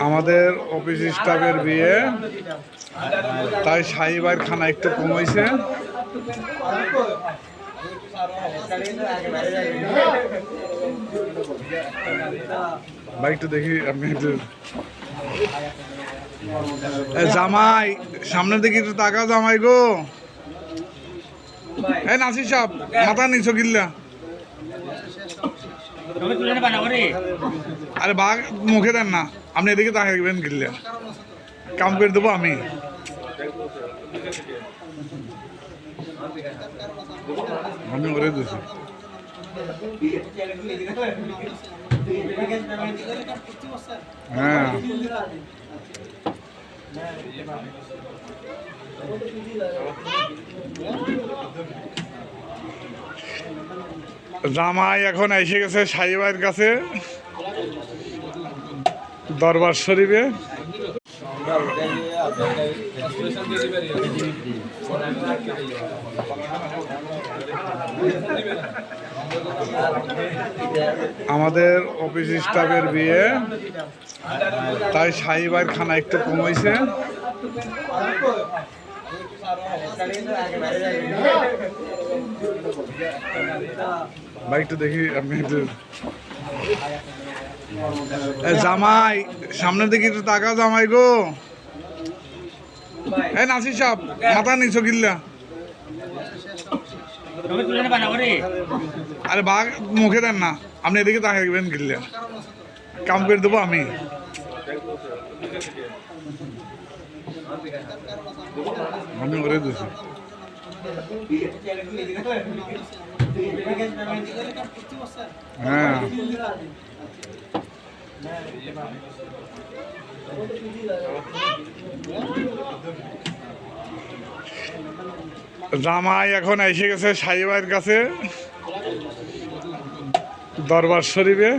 আমাদের অফিস স্টাফের বিয়ে, তাই সাহিবার খানা একটু কমেছে। ভাই একটু দেখি, আপনি একটু জামাই সামনের দিকে একটু তাকাও, জামাই গো। এই নাসির সাহেব, মাথা নিচো গিল্লা। আরে বাঘ মুখে দেন না, আপনি এদিকে তাকাবেন গিল্লা, কাম করে দেবো আমি। আমি করে দিচ্ছি। হ্যাঁ, জামাই এখন এসে গেছে সাহিবার কাছে, দরবার শরীফে। আমাদের অফিস স্টাফের বিয়ে, তাই সাহিবার খানা একটু কমেছে। ভাই একটু দেখি, আপনি একটু জামাই সামনের দিকে একটু তাকাও, জামাই গো। এই নাসির সাহেব, মাথা নিচো গিল্লা। আরে বাঘ মুখে দেন না, আপনি এদিকে তাকাবেন গিল্লা, কাম করে দেবো আমি। আমি করে দিচ্ছি। হ্যাঁ, জামাই এখন এসে গেছে সাহিবার কাছে, দরবার শরীফে।